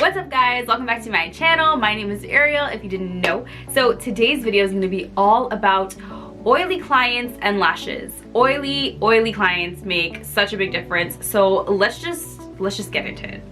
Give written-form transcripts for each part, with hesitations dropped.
What's up guys, welcome back to my channel. My name is Ariel if you didn't know. So today's video is going to be all about oily clients and lashes. Oily clients make such a big difference, so let's just get into it.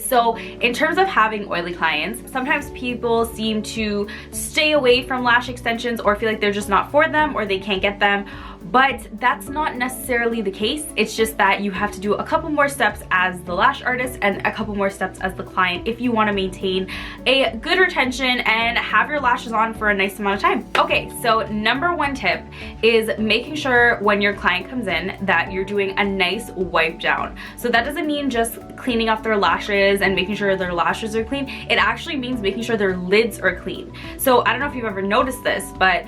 So in terms of having oily clients, sometimes people seem to stay away from lash extensions or feel like they're just not for them or they can't get them. But that's not necessarily the case. It's just that you have to do a couple more steps as the lash artist and a couple more steps as the client if you want to maintain a good retention and have your lashes on for a nice amount of time. Okay, so number one tip is making sure when your client comes in that you're doing a nice wipe down. So that doesn't mean just cleaning off their lashes and making sure their lashes are clean. It actually means making sure their lids are clean. So I don't know if you've ever noticed this, but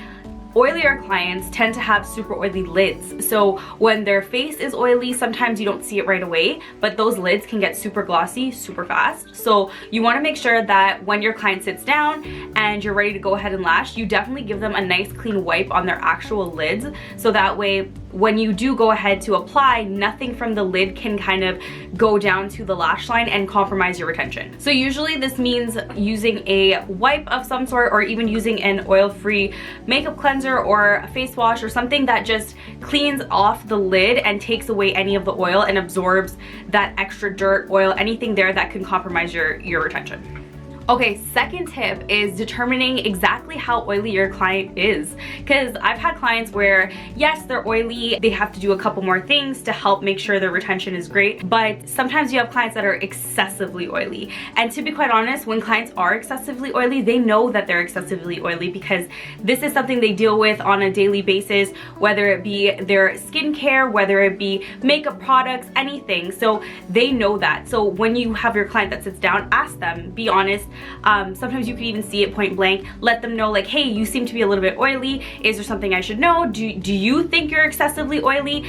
oilier clients tend to have super oily lids. So when their face is oily, sometimes you don't see it right away, but those lids can get super glossy super fast. So you want to make sure that when your client sits down and you're ready to go ahead and lash, you definitely give them a nice clean wipe on their actual lids, so that way when you do go ahead to apply, nothing from the lid can kind of go down to the lash line and compromise your retention. So usually this means using a wipe of some sort, or even using an oil-free makeup cleanser or a face wash or something that just cleans off the lid and takes away any of the oil and absorbs that extra dirt, oil, anything there that can compromise your retention. Okay, second tip is determining exactly how oily your client is. Because I've had clients where, yes, they're oily, they have to do a couple more things to help make sure their retention is great, but sometimes you have clients that are excessively oily. And to be quite honest, when clients are excessively oily, they know that they're excessively oily because this is something they deal with on a daily basis, whether it be their skincare, whether it be makeup products, anything. So they know that. So when you have your client that sits down, ask them, be honest. Sometimes you can even see it point blank. Let them know like, hey, you seem to be a little bit oily. Is there something I should know? Do you think you're excessively oily?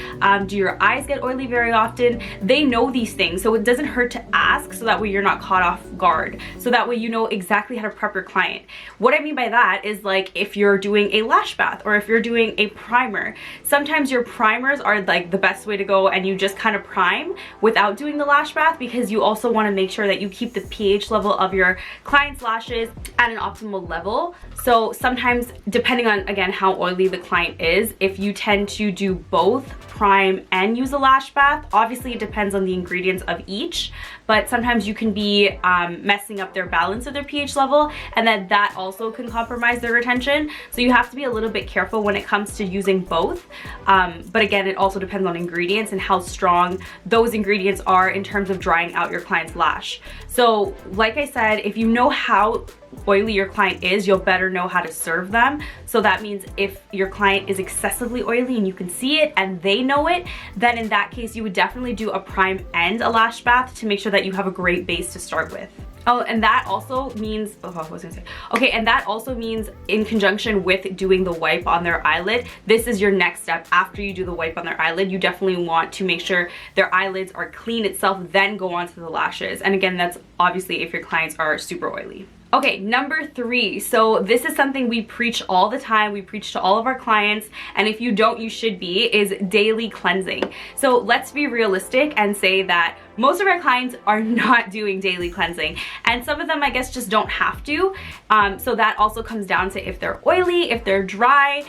Do your eyes get oily very often? They know these things, so it doesn't hurt to ask, so that way you're not caught off guard. So that way you know exactly how to prep your client. What I mean by that is, like, if you're doing a lash bath or if you're doing a primer, sometimes your primers are like the best way to go, and you just kind of prime without doing the lash bath, because you also want to make sure that you keep the pH level of your client's lashes at an optimal level. So sometimes, depending on, again, how oily the client is, if you tend to do both prime and use a lash bath, obviously it depends on the ingredients of each, but sometimes you can be messing up their balance of their pH level, and then that also can compromise their retention. So you have to be a little bit careful when it comes to using both. But again, it also depends on ingredients and how strong those ingredients are in terms of drying out your client's lash. So like I said, if you know how oily your client is, you'll better know how to serve them. So that means if your client is excessively oily and you can see it and they know it, then in that case you would definitely do a prime and a lash bath to make sure that you have a great base to start with. Oh, and that also means, and that also means in conjunction with doing the wipe on their eyelid, this is your next step. After you do the wipe on their eyelid, you definitely want to make sure their eyelids are clean itself, then go on to the lashes. And again, that's obviously if your clients are super oily. Okay, number 3. So this is something we preach all the time. We preach to all of our clients, and if you don't, you should be, is daily cleansing. So let's be realistic and say that most of our clients are not doing daily cleansing, and some of them, I guess, just don't have to. So that also comes down to if they're oily, if they're dry,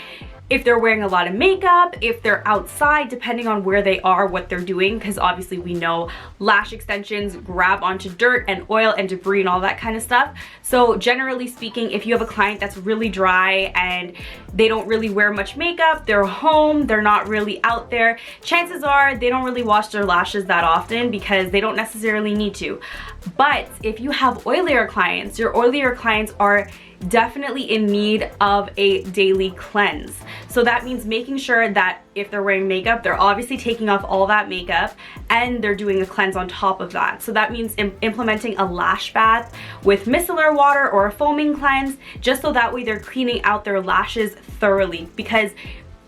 if they're wearing a lot of makeup, if they're outside, depending on where they are, what they're doing, because obviously we know lash extensions grab onto dirt and oil and debris and all that kind of stuff. So generally speaking, if you have a client that's really dry and they don't really wear much makeup, they're home, they're not really out there, chances are they don't really wash their lashes that often because they don't necessarily need to. But if you have oilier clients, your oilier clients are definitely in need of a daily cleanse. So that means making sure that if they're wearing makeup, they're obviously taking off all that makeup and they're doing a cleanse on top of that. So that means implementing a lash bath with micellar water or a foaming cleanse, just so that way they're cleaning out their lashes thoroughly. Because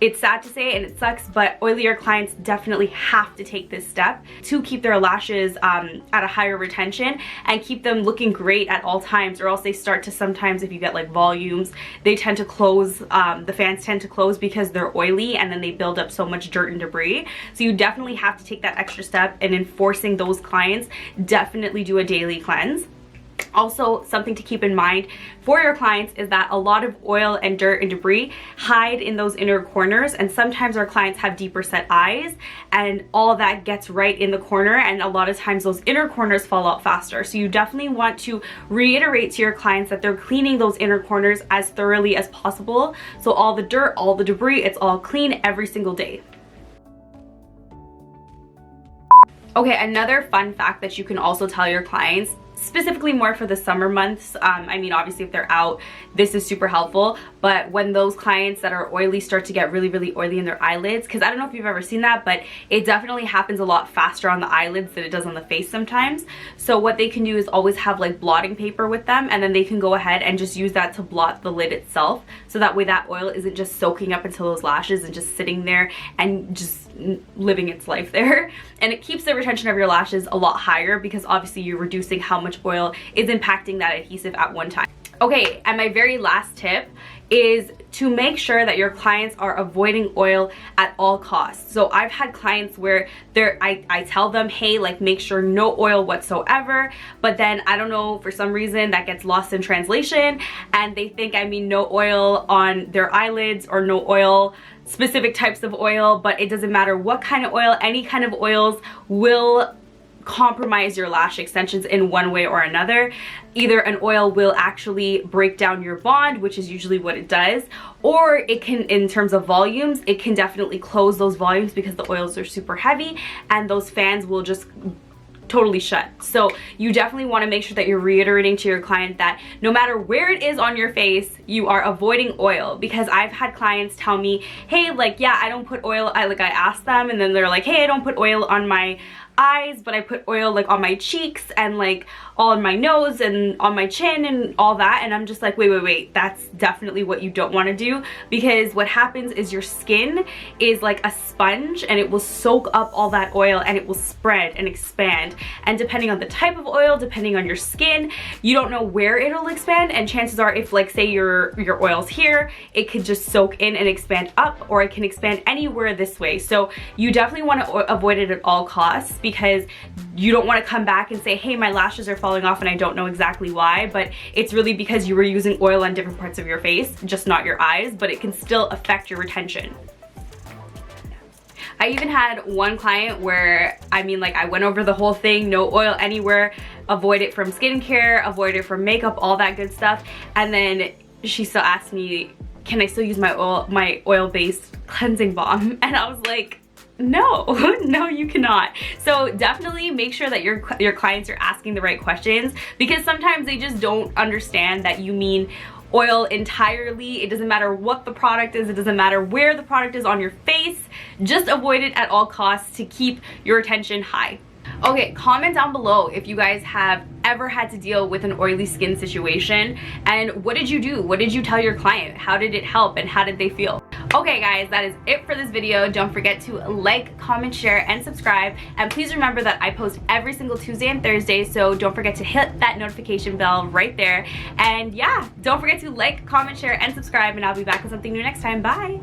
It's sad to say and it sucks, but oilier clients definitely have to take this step to keep their lashes at a higher retention and keep them looking great at all times, or else they start to sometimes, if you get like volumes, they tend to close, the fans tend to close because they're oily, and then they build up so much dirt and debris. So you definitely have to take that extra step, and enforcing those clients, definitely do a daily cleanse. Also, something to keep in mind for your clients is that a lot of oil and dirt and debris hide in those inner corners, and sometimes our clients have deeper set eyes and all that gets right in the corner, and a lot of times those inner corners fall out faster. So you definitely want to reiterate to your clients that they're cleaning those inner corners as thoroughly as possible, so all the dirt, all the debris, it's all clean every single day. Okay, another fun fact that you can also tell your clients, specifically more for the summer months, I mean obviously if they're out, this is super helpful, but when those clients that are oily start to get really oily in their eyelids, because I don't know if you've ever seen that, but it definitely happens a lot faster on the eyelids than it does on the face sometimes. So what they can do is always have like blotting paper with them, and then they can go ahead and just use that to blot the lid itself, so that way that oil isn't just soaking up into those lashes and just sitting there and just living its life there. And it keeps the retention of your lashes a lot higher, because obviously you're reducing how much oil is impacting that adhesive at one time. Okay, and my very last tip is to make sure that your clients are avoiding oil at all costs. So I've had clients where I tell them, hey, like make sure no oil whatsoever, but then I don't know, for some reason that gets lost in translation, and they think I mean no oil on their eyelids or no oil, specific types of oil, but it doesn't matter what kind of oil, any kind of oils will compromise your lash extensions in one way or another. Either an oil will actually break down your bond, which is usually what it does, or it can, in terms of volumes, it can definitely close those volumes because the oils are super heavy and those fans will just totally shut. So you definitely want to make sure that you're reiterating to your client that no matter where it is on your face, you are avoiding oil. Because I've had clients tell me, hey, like, yeah, I don't put oil, I asked them, and then they're like, hey, I don't put oil on my eyes, but I put oil like on my cheeks and like all on my nose and on my chin and all that. And I'm just like, wait, that's definitely what you don't want to do, because what happens is your skin is like a sponge and it will soak up all that oil and it will spread and expand. And depending on the type of oil, depending on your skin, you don't know where it'll expand, and chances are, if like say your oil's here, it could just soak in and expand up, or it can expand anywhere this way. So you definitely want to avoid it at all costs, because you don't want to come back and say, hey, my lashes are falling off and I don't know exactly why, but it's really because you were using oil on different parts of your face, just not your eyes, but it can still affect your retention. I even had one client where, I mean, like, I went over the whole thing, no oil anywhere, avoid it from skincare, avoid it from makeup, all that good stuff, and then she still asked me, can I still use my oil-based cleansing balm? And I was like, no, no, you cannot. So definitely make sure that your clients are asking the right questions, because sometimes they just don't understand that you mean oil entirely. It doesn't matter what the product is, it doesn't matter where the product is on your face, just avoid it at all costs to keep your attention high. Okay, comment down below if you guys have ever had to deal with an oily skin situation, and what did you do? What did you tell your client? How did it help and how did they feel? Okay guys, that is it for this video. Don't forget to like, comment, share, and subscribe. And please remember that I post every single Tuesday and Thursday, so don't forget to hit that notification bell right there. And yeah, don't forget to like, comment, share, and subscribe, and I'll be back with something new next time. Bye!